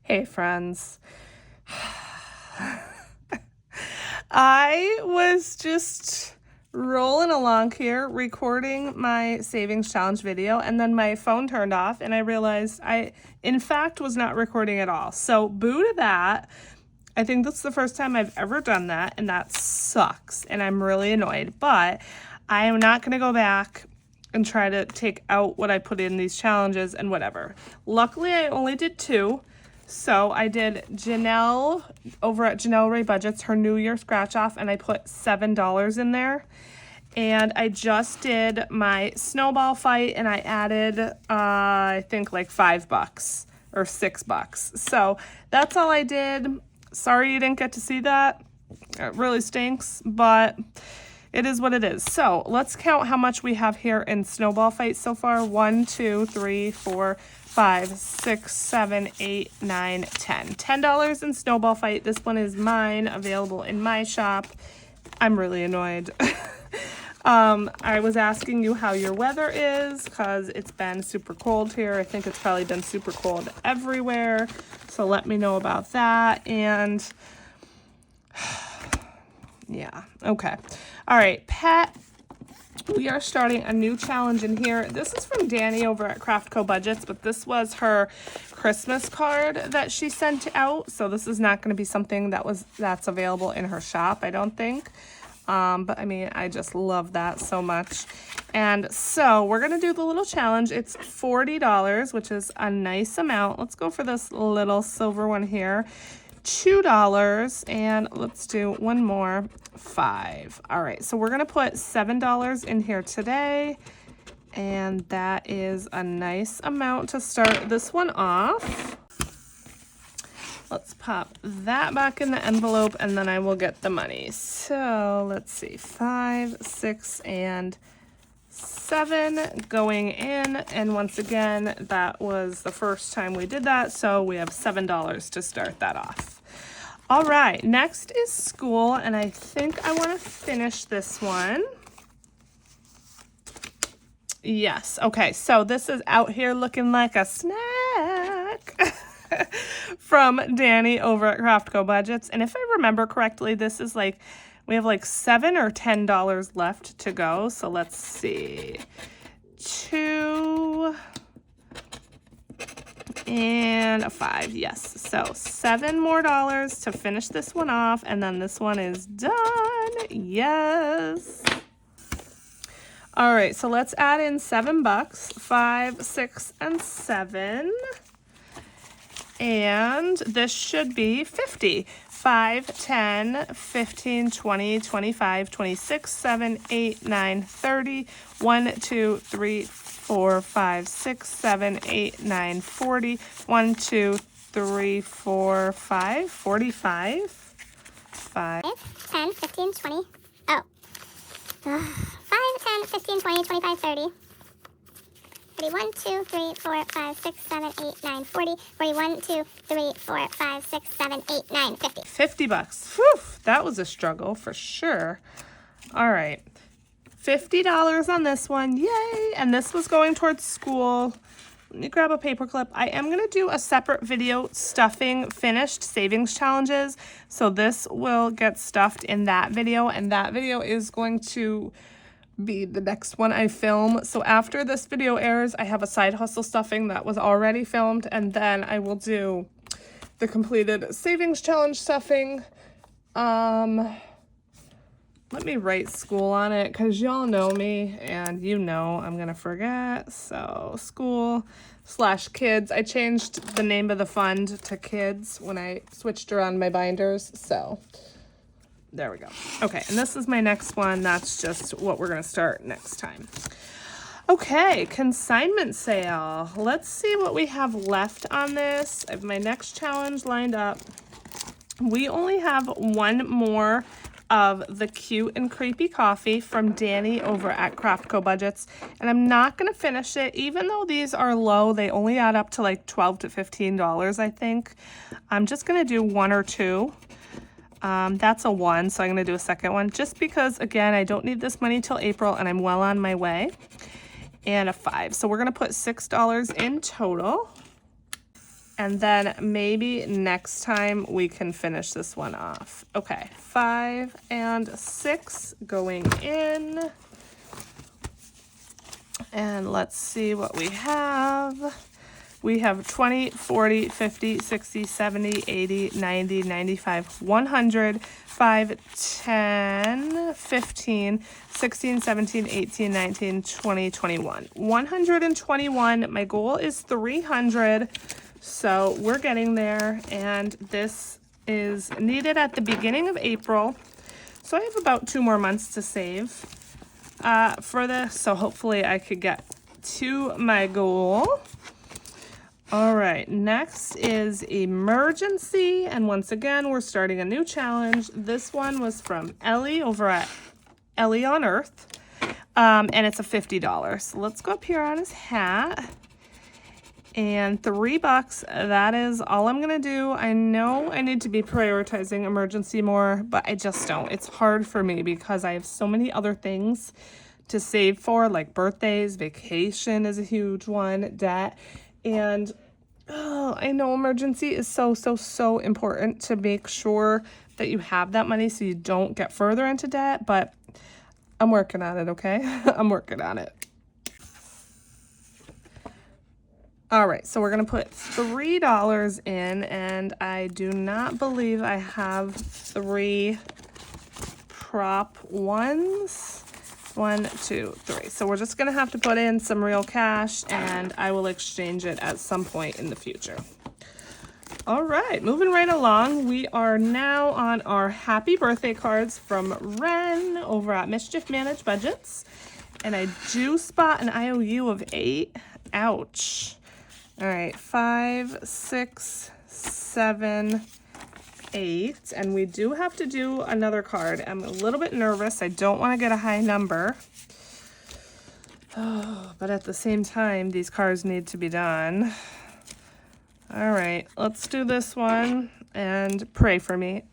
Hey friends. I was just rolling along here recording my savings challenge video, and then my phone turned off and I realized I in fact was not recording at all. So boo to that. I think that's the first time I've ever done that, and that sucks and I'm really annoyed, but I am not going to go back and try to take out what I put in these challenges and whatever. Luckily I only did 2. So I did Janelle over at Janelle Ray Budgets, her New Year scratch off, and I put $7 in there. And I just did my snowball fight, and I added, I think like $5 or $6. So that's all I did. Sorry you didn't get to see that. It really stinks, but it is what it is. So let's count how much we have here in snowball fight so far. 1, 2, 3, 4, 5, 6, 7, 8, 9, 10. $10 in snowball fight. This one is mine, available in my shop. I'm really annoyed. I was asking you how your weather is because it's been super cold here. I think it's probably been super cold everywhere. So let me know about that. And yeah, okay. All right, pet. We are starting a new challenge in here. This is from Danny over at Craftco Budgets, but this was her Christmas card that she sent out. So this is not going to be something that's available in her shop, I don't think. But I mean, I just love that so much. And so we're going to do the little challenge. It's $40, which is a nice amount. Let's go for this little silver one here. $2, and let's do one more, $5. All right, so we're gonna put $7 in here today, and that is a nice amount to start this one off. Let's pop that back in the envelope, and then I will get the money. So let's see, 5, 6, and 7 going in, and once again that was the first time we did that, so we have $7 to start that off. All right, next is school, and I think I want to finish this one. Yes, okay, so this is out here looking like a snack from Danny over at Craftco Budgets, and if I remember correctly, this is like we have like $7 or $10 left to go. So let's see. 2 and a 5. Yes. So $7 more to finish this one off. And then this one is done. Yes. All right. So let's add in $7. 5, 6, and 7. And this should be 50. 5, 10, 15, 20, 25, 26, 7, 8, 9, 30, 1, 2, 3, 4, 5, 6, 7, 8, 9, 40, 1, 2, 3, 4, 5, 45, 5, 10, 15, 20, 5, 10, 15, 20, 25, 30. 1, 2, 3, 4, 5, 6, 7, 8, 9, 40, 41, 2, 3, 4, 5, 6, 7, 8, 9, 50. $50. Whew, that was a struggle for sure. All right. $50 on this one. Yay. And this was going towards school. Let me grab a paper clip. I am going to do a separate video stuffing finished savings challenges. So this will get stuffed in that video, and that video is going to be the next one I film. So after this video airs, I have a side hustle stuffing that was already filmed, and then I will do the completed savings challenge stuffing. Let me write school on it because y'all know me and you know I'm gonna forget. So school/kids. I changed the name of the fund to kids when I switched around my binders. So there we go. Okay, and this is my next one. That's just what we're going to start next time. Okay, consignment sale. Let's see what we have left on this. I have my next challenge lined up. We only have one more of the cute and creepy coffee from Danny over at Craftco Budgets, and I'm not going to finish it. Even though these are low, they only add up to like $12 to $15, I think. I'm just going to do 1 or 2. That's a 1, so I'm going to do a second one just because, again, I don't need this money till April and I'm well on my way. And a 5. So we're going to put $6 in total. And then maybe next time we can finish this one off. Okay, 5 and 6 going in. And let's see what we have. We have 20, 40, 50, 60, 70, 80, 90, 95, 100, 5, 10, 15, 16, 17, 18, 19, 20, 21. 121. My goal is 300. So we're getting there. And this is needed at the beginning of April. So I have about 2 more months to save for this. So hopefully I could get to my goal. All right, next is emergency. And once again, we're starting a new challenge. This one was from Ellie over at Ellie on Earth. And it's a $50. So let's go up here on his hat. And $3, that is all I'm gonna do. I know I need to be prioritizing emergency more, but I just don't. It's hard for me because I have so many other things to save for, like birthdays, vacation is a huge one, debt. And I know emergency is so important to make sure that you have that money so you don't get further into debt, but I'm working on it, okay? I'm working on it. All right, so we're gonna put $3 in, and I do not believe I have 3 prop ones. 1, 2, 3. So we're just gonna have to put in some real cash, and I will exchange it at some point in the future. All right, moving right along. We are now on our happy birthday cards from Ren over at Mischief Managed Budgets. And I do spot an IOU of 8. Ouch. All right, 5, 6, 7, 8, and we do have to do another card. I'm a little bit nervous. I don't want to get a high number. Oh, but at the same time, these cards need to be done. All right, let's do this one and pray for me.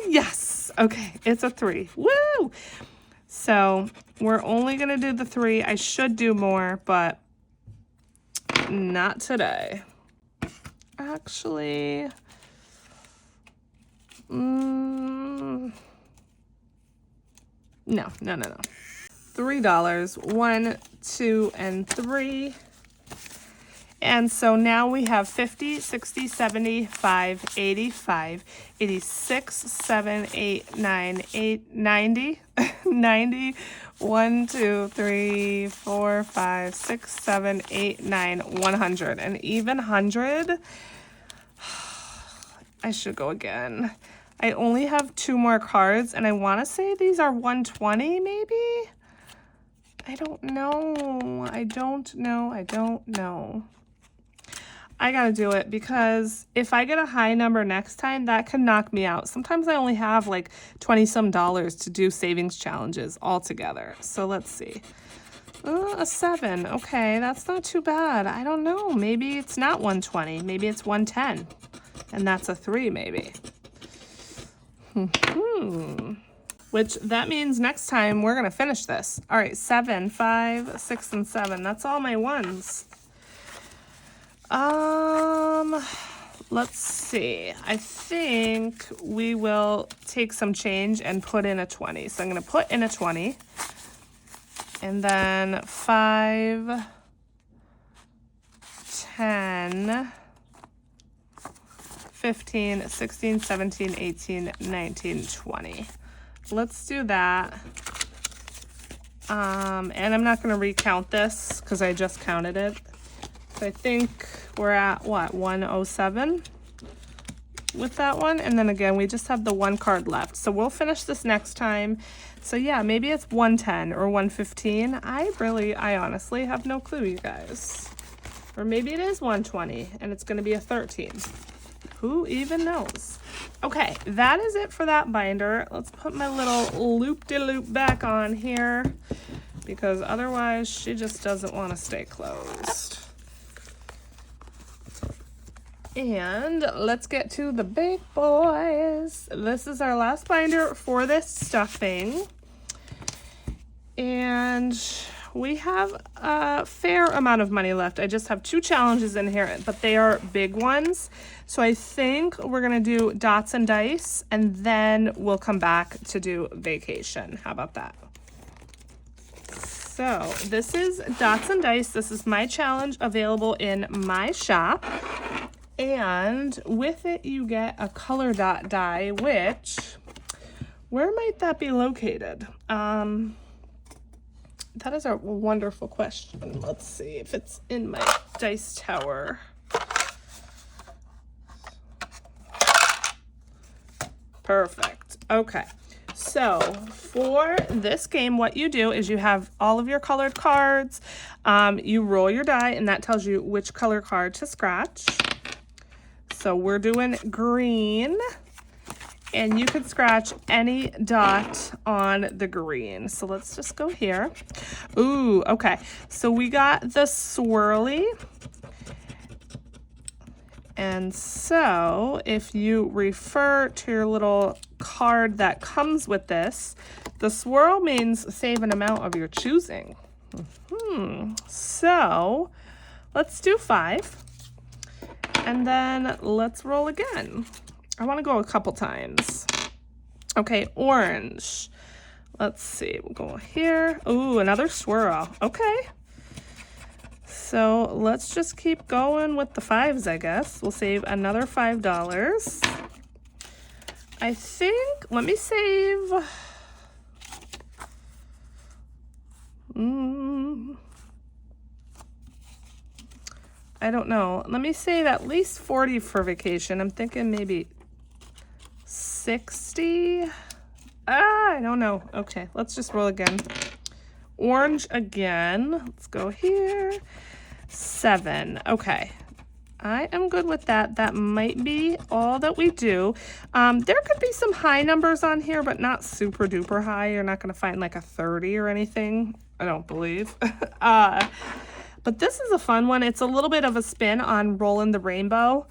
Yes. Okay, it's a 3. Woo! So we're only going to do the 3. I should do more, but not today. Actually, no. $3, 1, 2, and 3. And so now we have 50, 60, 75, 85, 86, 7, 8, 9, 8, 90, 90, 1, 2, 3, 4, 5, 6, 7, 8, 9, 100. An even 100. I should go again. I only have 2 more cards, and I want to say these are 120 maybe? I don't know. I don't know. I gotta do it because if I get a high number next time, that can knock me out. Sometimes I only have like $20-some to do savings challenges altogether. So let's see. A 7. Okay, that's not too bad. I don't know. Maybe it's not 120. Maybe it's 110. And that's a 3 maybe. Which that means next time we're gonna finish this. All right, 7, 5, 6, and 7. That's all my ones. Let's see. I think we will take some change and put in a 20. So I'm going to put in a 20. And then 5, 10, 15, 16, 17, 18, 19, 20. Let's do that. And I'm not going to recount this because I just counted it. So I think we're at, what, 107 with that one. And then again, we just have the 1 card left. So we'll finish this next time. So yeah, maybe it's 110 or 115. I honestly have no clue, you guys. Or maybe it is 120 and it's going to be a 13. Who even knows? Okay, that is it for that binder. Let's put my little loop-de-loop back on here because otherwise she just doesn't want to stay closed. And let's get to the big boys. This is our last binder for this stuffing. And we have a fair amount of money left. I just have 2 challenges in here, but they are big ones. So I think we're gonna do dots and dice, and then we'll come back to do vacation. How about that? So this is dots and dice. This is my challenge available in my shop. And with it, you get a color dot die, which, where might that be located? That is a wonderful question. Let's see if it's in my dice tower. Perfect. Okay. So for this game, what you do is you have all of your colored cards. You roll your die, and that tells you which color card to scratch. So we're doing green. And you could scratch any dot on the green. So let's just go here. Ooh, okay. So we got the swirly. And so if you refer to your little card that comes with this, the swirl means save an amount of your choosing. So let's do 5. And then let's roll again. I want to go a couple times. Okay, orange. Let's see, we'll go here. Ooh, another swirl. Okay. So let's just keep going with the 5s, I guess. We'll save another $5. I think, let me save. I don't know. Let me save at least 40 for vacation. I'm thinking maybe 60. I don't know. Okay, let's just roll again. Orange again. Let's go here. 7. Okay. I am good with that. That might be all that we do. There could be some high numbers on here, but not super duper high. You're not going to find like a 30 or anything. I don't believe. But this is a fun one. It's a little bit of a spin on Rolling the Rainbow.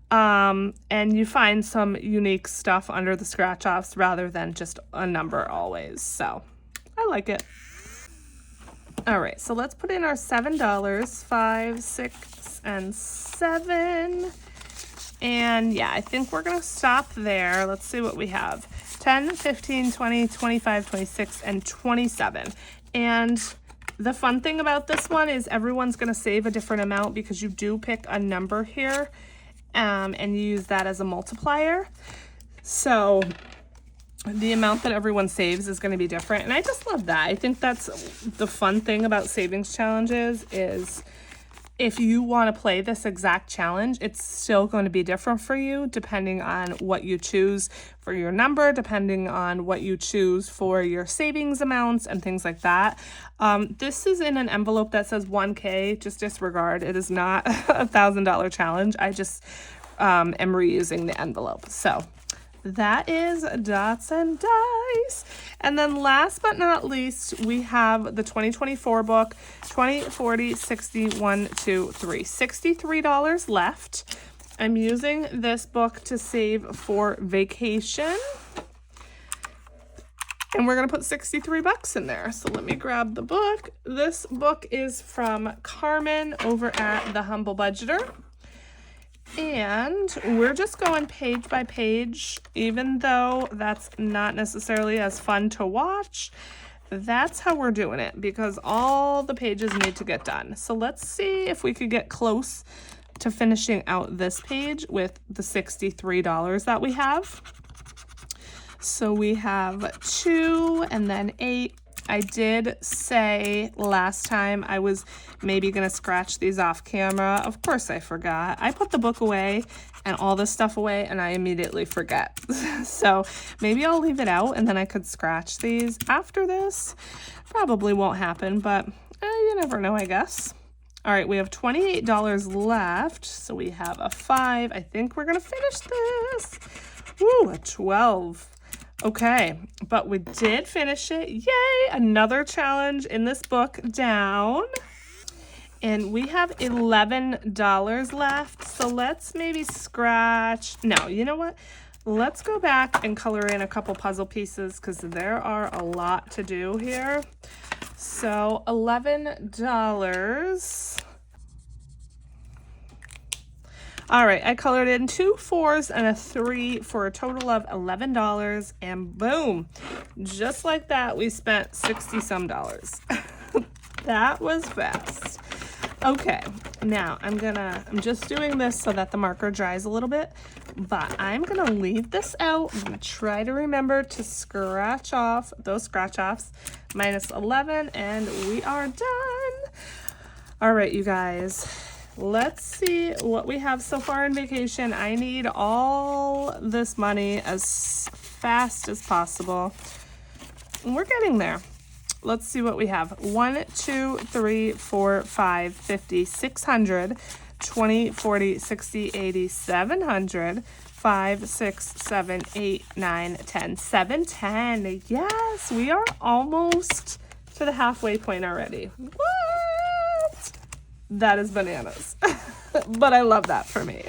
And you find some unique stuff under the scratch offs rather than just a number always. So I like it. All right, so let's put in our $7, 5, 6, and 7. And yeah, I think we're gonna stop there. Let's see what we have. 10, 15, 20, 25, 26, and 27. And the fun thing about this one is everyone's gonna save a different amount because you do pick a number here. And you use that as a multiplier. So the amount that everyone saves is going to be different. And I just love that. I think that's the fun thing about savings challenges is if you want to play this exact challenge, it's still going to be different for you depending on what you choose for your number, depending on what you choose for your savings amounts and things like that. This is in an envelope that says 1K. Just disregard. It is not a $1,000 challenge. I just am reusing the envelope. So that is dots and dice. And then last but not least, we have the 2024 book, 20, 40, 60, 1, 2, 3. $63 left. I'm using this book to save for vacation. And we're going to put 63 bucks in there. So let me grab the book. This book is from Carmen over at The Humble Budgeter. And we're just going page by page, even though that's not necessarily as fun to watch. That's how we're doing it because all the pages need to get done. So let's see if we could get close to finishing out this page with the $63 that we have. So we have 2 and then 8. I did say last time I was maybe going to scratch these off camera. Of course I forgot. I put the book away and all this stuff away and I immediately forget. So maybe I'll leave it out and then I could scratch these after this. Probably won't happen, but you never know, I guess. All right, we have $28 left. So we have a 5. I think we're going to finish this. Ooh, a 12. Okay, but we did finish it. Yay, another challenge in this book down. And we have $11 left. So let's maybe scratch. No, you know what? let's go back and color in a couple puzzle pieces because there are a lot to do here. So $11. All right, I colored in 2 4s and a 3 for a total of $11, and boom, just like that, we spent 60-some dollars. That was fast. Okay, now I'm just doing this so that the marker dries a little bit, but I'm gonna leave this out. I'm gonna try to remember to scratch off those scratch offs. Minus 11, and we are done. All right, you guys. Let's see what we have so far in vacation. I need all this money as fast as possible. We're getting there. Let's see what we have. 1, 2, 3, 4, 5, 50, 600, 20, 40, 60, 80, 700, 5, 6, 7, 8, 9, 10, 710. Yes, we are almost to the halfway point already. What? That is bananas. But I love that for me.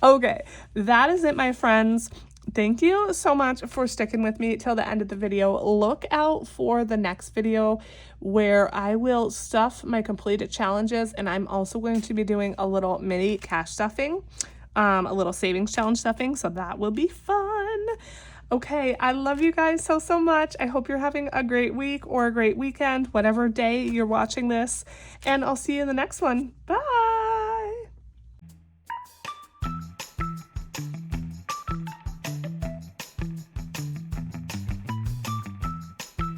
Okay, that is it, my friends. Thank you so much for sticking with me till the end of the video. Look out for the next video where I will stuff my completed challenges, and I'm also going to be doing a little mini cash stuffing, a little savings challenge stuffing, so that will be fun. Okay, I love you guys so, so much. I hope you're having a great week or a great weekend, whatever day you're watching this, and I'll see you in the next one. Bye!